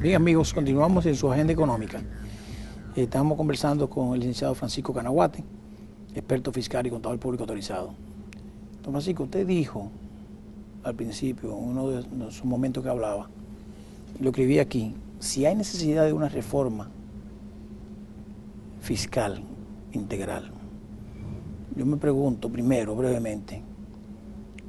Bien, amigos, continuamos en su agenda económica. Estamos conversando con el licenciado Francisco Canaguate, experto fiscal y contador público autorizado. Don Francisco, usted dijo al principio, en uno de sus momentos que hablaba, y lo escribí aquí, si hay necesidad de una reforma fiscal integral. Yo me pregunto primero, brevemente,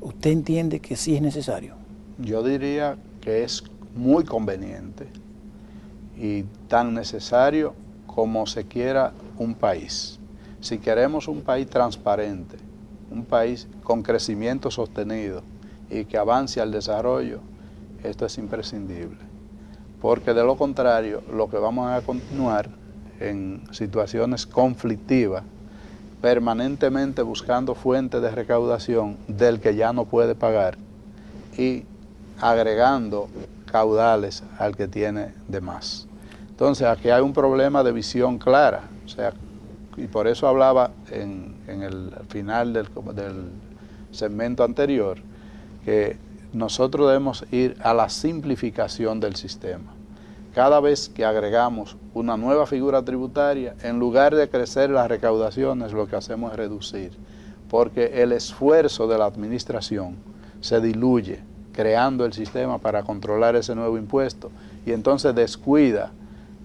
¿usted entiende que sí es necesario? Yo diría que es muy conveniente y tan necesario como se quiera un país. Si queremos un país transparente, un país con crecimiento sostenido y que avance al desarrollo, esto es imprescindible. Porque de lo contrario, lo que vamos a continuar en situaciones conflictivas, permanentemente buscando fuentes de recaudación del que ya no puede pagar y agregando caudales al que tiene de más. Entonces aquí hay un problema de visión clara, o sea, y por eso hablaba en el final del segmento anterior, que nosotros debemos ir a la simplificación del sistema. Cada vez que agregamos una nueva figura tributaria, en lugar de crecer las recaudaciones, lo que hacemos es reducir, porque el esfuerzo de la administración se diluye creando el sistema para controlar ese nuevo impuesto y entonces descuida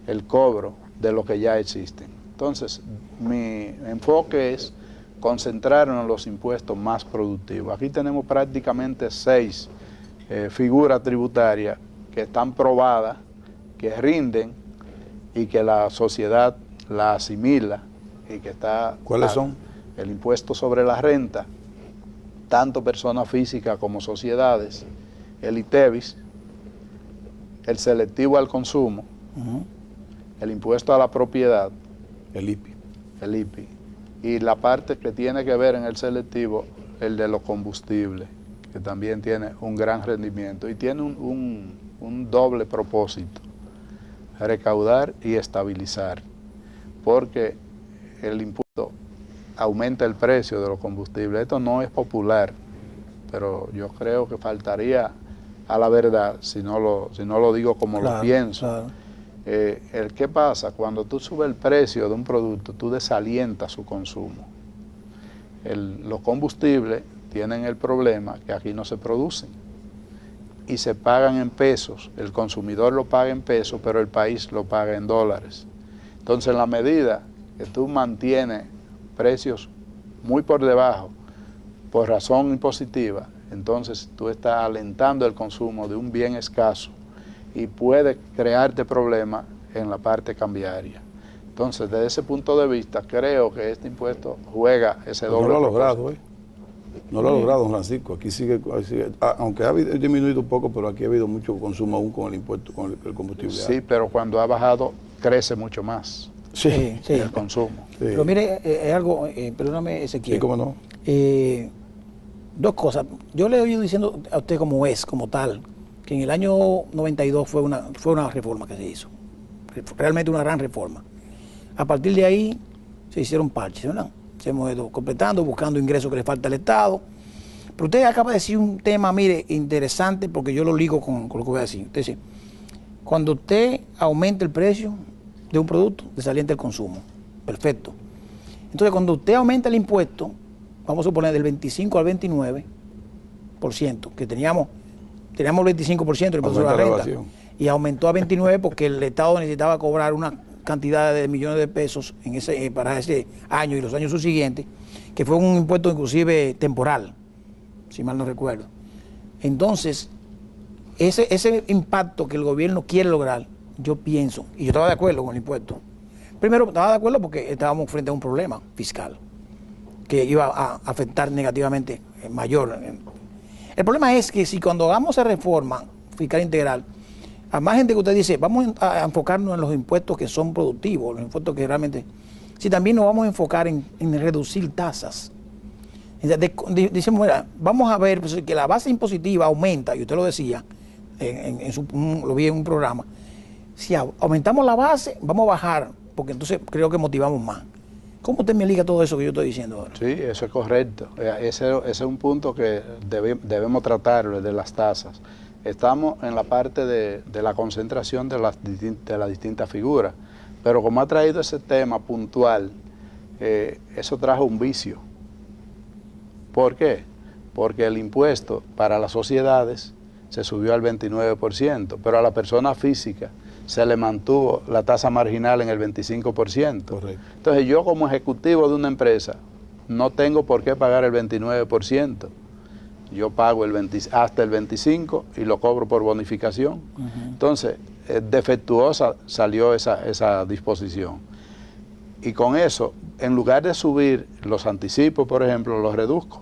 el cobro de lo que ya existen. Entonces, mi enfoque es concentrarnos en los impuestos más productivos. Aquí tenemos prácticamente 6 figuras tributarias que están probadas, que rinden y que la sociedad la asimila y que está... ¿Cuáles son? El impuesto sobre la renta, tanto personas físicas como sociedades, el ITEVIS, el selectivo al consumo, el impuesto a la propiedad, el IPI. El IPI, y la parte que tiene que ver en el selectivo, el de los combustibles, que también tiene un gran rendimiento y tiene un doble propósito: recaudar y estabilizar, porque el impuesto aumenta el precio de los combustibles. Esto no es popular, pero yo creo que faltaría a la verdad si no lo digo como lo pienso. Claro. ¿Qué pasa? Cuando tú subes el precio de un producto, tú desalientas su consumo. Los combustibles tienen el problema que aquí no se producen y se pagan en pesos. El consumidor lo paga en pesos, pero el país lo paga en dólares. Entonces, en la medida que tú mantienes precios muy por debajo, por razón impositiva, entonces tú estás alentando el consumo de un bien escaso y puede crearte problemas en la parte cambiaria. Entonces, desde ese punto de vista, creo que este impuesto juega ese doble. No lo ha logrado, No lo ha logrado, don Francisco. Aquí sigue, aunque ha disminuido un poco, pero aquí ha habido mucho consumo aún con el impuesto, con el combustible. Sí, pero cuando ha bajado, crece mucho más el consumo. Sí. Pero mire, es algo, perdóname, Ezequiel. Sí, cómo no. 2 cosas. Yo le he oído diciendo a usted como tal, que en el año 92 fue una reforma que se hizo. Realmente una gran reforma. A partir de ahí se hicieron parches, ¿verdad? Se hemos ido completando, buscando ingresos que le falta al Estado. Pero usted acaba de decir un tema, mire, interesante, porque yo lo ligo con lo que voy a decir. Usted dice, cuando usted aumenta el precio de un producto, desalienta el consumo. Perfecto. Entonces, cuando usted aumenta el impuesto, vamos a suponer del 25 al 29%, que teníamos el 25% del impuesto sobre la renta, y aumentó a 29% porque el Estado necesitaba cobrar una cantidad de millones de pesos para ese año y los años subsiguientes, que fue un impuesto inclusive temporal, si mal no recuerdo. Entonces, ese impacto que el gobierno quiere lograr, yo pienso, y yo estaba de acuerdo con el impuesto. Primero, estaba de acuerdo porque estábamos frente a un problema fiscal que iba a afectar negativamente mayor. El problema es que si cuando hagamos esa reforma fiscal integral, a más gente que usted dice, vamos a enfocarnos en los impuestos que son productivos, los impuestos que realmente... Si también nos vamos a enfocar en reducir tasas. Decimos, mira, vamos a ver pues, que la base impositiva aumenta, y usted lo decía, lo vi en un programa. Si aumentamos la base, vamos a bajar, porque entonces creo que motivamos más. ¿Cómo usted me liga todo eso que yo estoy diciendo ahora? Sí, eso es correcto. Ese es un punto que debemos tratar, de las tasas. estamos en la parte de la concentración de las distintas figuras. Pero como ha traído ese tema puntual, eso trajo un vicio. ¿Por qué? Porque el impuesto para las sociedades se subió al 29%, pero a la persona física se le mantuvo la tasa marginal en el 25%. Correcto. Entonces yo como ejecutivo de una empresa no tengo por qué pagar el 29%. Yo pago hasta el 25% y lo cobro por bonificación. Entonces, defectuosa salió esa disposición. Y con eso, en lugar de subir los anticipos, por ejemplo, los reduzco.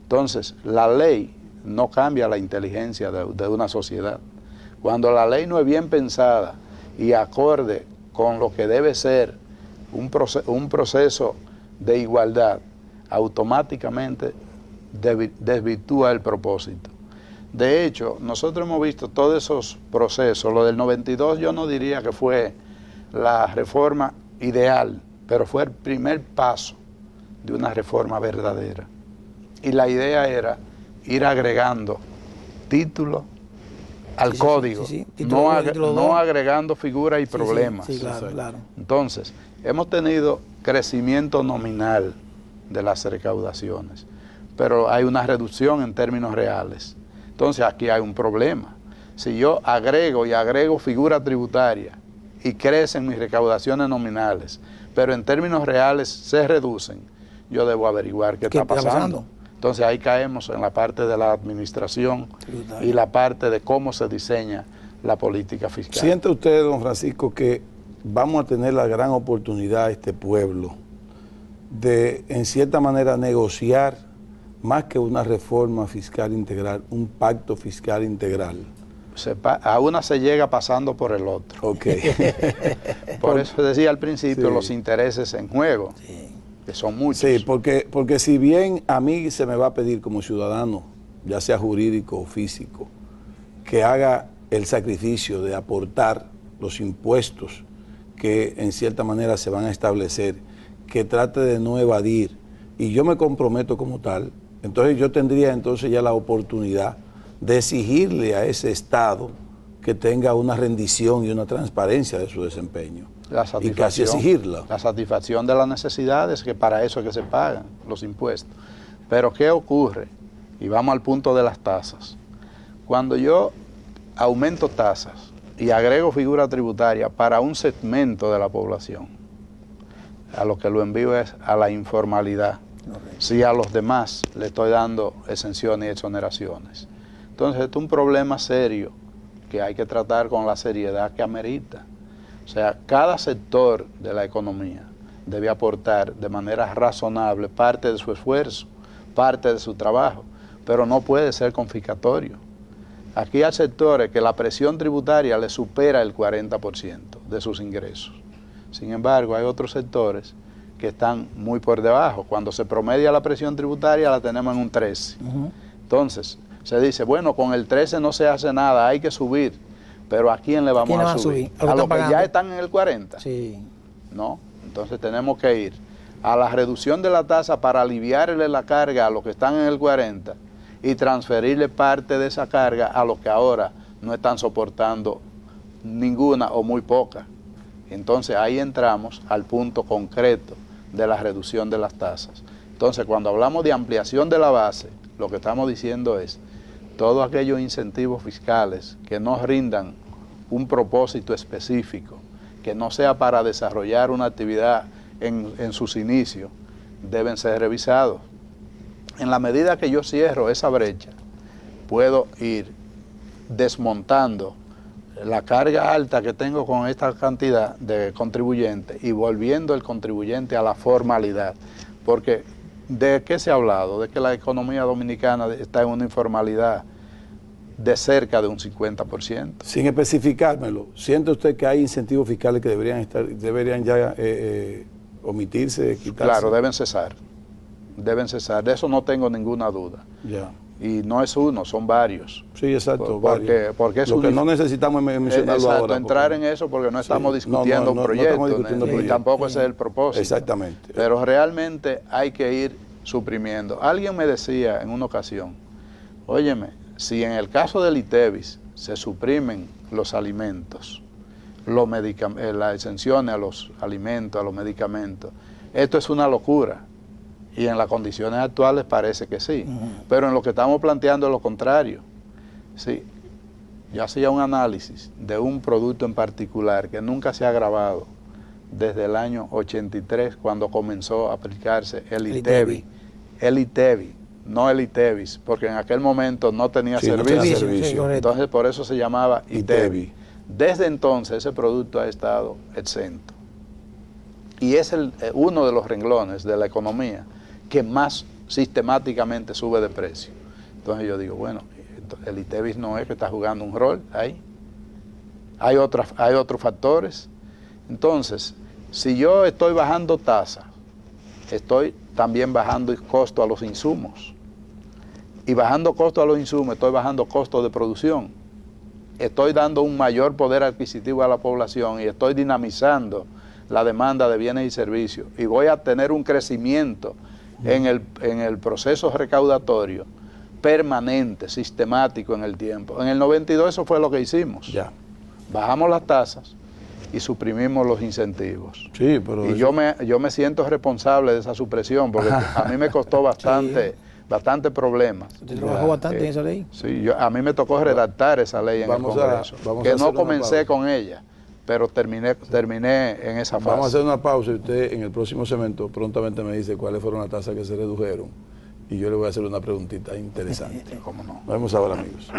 Entonces, la ley no cambia la inteligencia de una sociedad. Cuando la ley no es bien pensada y acorde con lo que debe ser un proceso de igualdad, automáticamente desvirtúa el propósito. De hecho, nosotros hemos visto todos esos procesos. Lo del 92 yo no diría que fue la reforma ideal, pero fue el primer paso de una reforma verdadera. Y la idea era ir agregando títulos al código, no agregando figuras y problemas. Claro. Entonces, hemos tenido crecimiento nominal de las recaudaciones, pero hay una reducción en términos reales. Entonces aquí hay un problema. Si yo agrego figuras tributarias y crecen mis recaudaciones nominales, pero en términos reales se reducen, yo debo averiguar qué está pasando. Entonces ahí caemos en la parte de la administración y la parte de cómo se diseña la política fiscal. ¿Siente usted, don Francisco, que vamos a tener la gran oportunidad, este pueblo, de en cierta manera negociar más que una reforma fiscal integral, un pacto fiscal integral? A una se llega pasando por el otro. Okay. Por eso decía al principio, los intereses en juego, que son muchos. Sí, porque si bien a mí se me va a pedir como ciudadano, ya sea jurídico o físico, que haga el sacrificio de aportar los impuestos que en cierta manera se van a establecer, que trate de no evadir, y yo me comprometo como tal, entonces yo tendría entonces ya la oportunidad de exigirle a ese Estado que tenga una rendición y una transparencia de su desempeño. Y casi exigirla. La satisfacción de las necesidades, que para eso es que se pagan los impuestos. Pero ¿qué ocurre? Y vamos al punto de las tasas. Cuando yo aumento tasas y agrego figura tributaria para un segmento de la población, a lo que lo envío es a la informalidad. Si a los demás le estoy dando exenciones y exoneraciones. Entonces, esto es un problema serio que hay que tratar con la seriedad que amerita. O sea, cada sector de la economía debe aportar de manera razonable parte de su esfuerzo, parte de su trabajo, pero no puede ser confiscatorio. Aquí hay sectores que la presión tributaria le supera el 40% de sus ingresos. Sin embargo, hay otros sectores que están muy por debajo. Cuando se promedia la presión tributaria la tenemos en un 13%. Entonces, se dice, bueno, con el 13 no se hace nada, hay que subir. Pero ¿a quién le vamos a subir? ¿A los que ya están en el 40%? Sí. No, entonces tenemos que ir a la reducción de la tasa para aliviarle la carga a los que están en el 40% y transferirle parte de esa carga a los que ahora no están soportando ninguna o muy poca. Entonces ahí entramos al punto concreto de la reducción de las tasas. Entonces cuando hablamos de ampliación de la base, lo que estamos diciendo es todos aquellos incentivos fiscales que no rindan un propósito específico, que no sea para desarrollar una actividad en sus inicios, deben ser revisados. En la medida que yo cierro esa brecha, puedo ir desmontando la carga alta que tengo con esta cantidad de contribuyentes y volviendo el contribuyente a la formalidad. Porque ¿de qué se ha hablado? De que la economía dominicana está en una informalidad de cerca de un 50%. Sin especificármelo, ¿siente usted que hay incentivos fiscales que deberían ya omitirse, quitarse? Claro, deben cesar. Deben cesar. De eso no tengo ninguna duda. Ya. Y no es uno, son varios. Sí, exacto. Porque es lo que no necesitamos mencionarlo exacto, ahora. Entrar en eso porque no estamos discutiendo un proyecto, y tampoco ese es el propósito. Exactamente. Pero realmente hay que ir suprimiendo. Alguien me decía en una ocasión, óyeme, si en el caso del ITEVIS se suprimen los alimentos, las exenciones a los alimentos, a los medicamentos, esto es una locura. Y en las condiciones actuales parece que sí. Pero en lo que estamos planteando es lo contrario. Sí, yo hacía un análisis de un producto en particular que nunca se ha grabado desde el año 83, cuando comenzó a aplicarse el ITEVI. El ITEVI, no el ITEVIS, porque en aquel momento no tenía servicio. Sí, entonces por eso se llamaba ITEVI. Desde entonces ese producto ha estado exento. Y es uno de los renglones de la economía que más sistemáticamente sube de precio. Entonces yo digo, bueno, el ITEVIS no es que está jugando un rol ahí. Hay otros factores. Entonces, si yo estoy bajando tasa, estoy también bajando el costo a los insumos. Y bajando costo a los insumos, estoy bajando costo de producción. Estoy dando un mayor poder adquisitivo a la población y estoy dinamizando la demanda de bienes y servicios. Y voy a tener un crecimiento en el proceso recaudatorio permanente, sistemático en el tiempo. En el 92 eso fue lo que hicimos. Ya. Bajamos las tasas y suprimimos los incentivos. Sí, pero y yo me siento responsable de esa supresión, porque a mí me costó bastante problemas. Usted trabajó bastante en esa ley. Sí, a mí me tocó redactar esa ley en el Congreso, que no comencé con ella, pero terminé en esa fase. Vamos a hacer una pausa y usted en el próximo segmento prontamente me dice cuáles fueron las tasas que se redujeron y yo le voy a hacer una preguntita interesante. ¿Cómo no? Nos vemos ahora, amigos.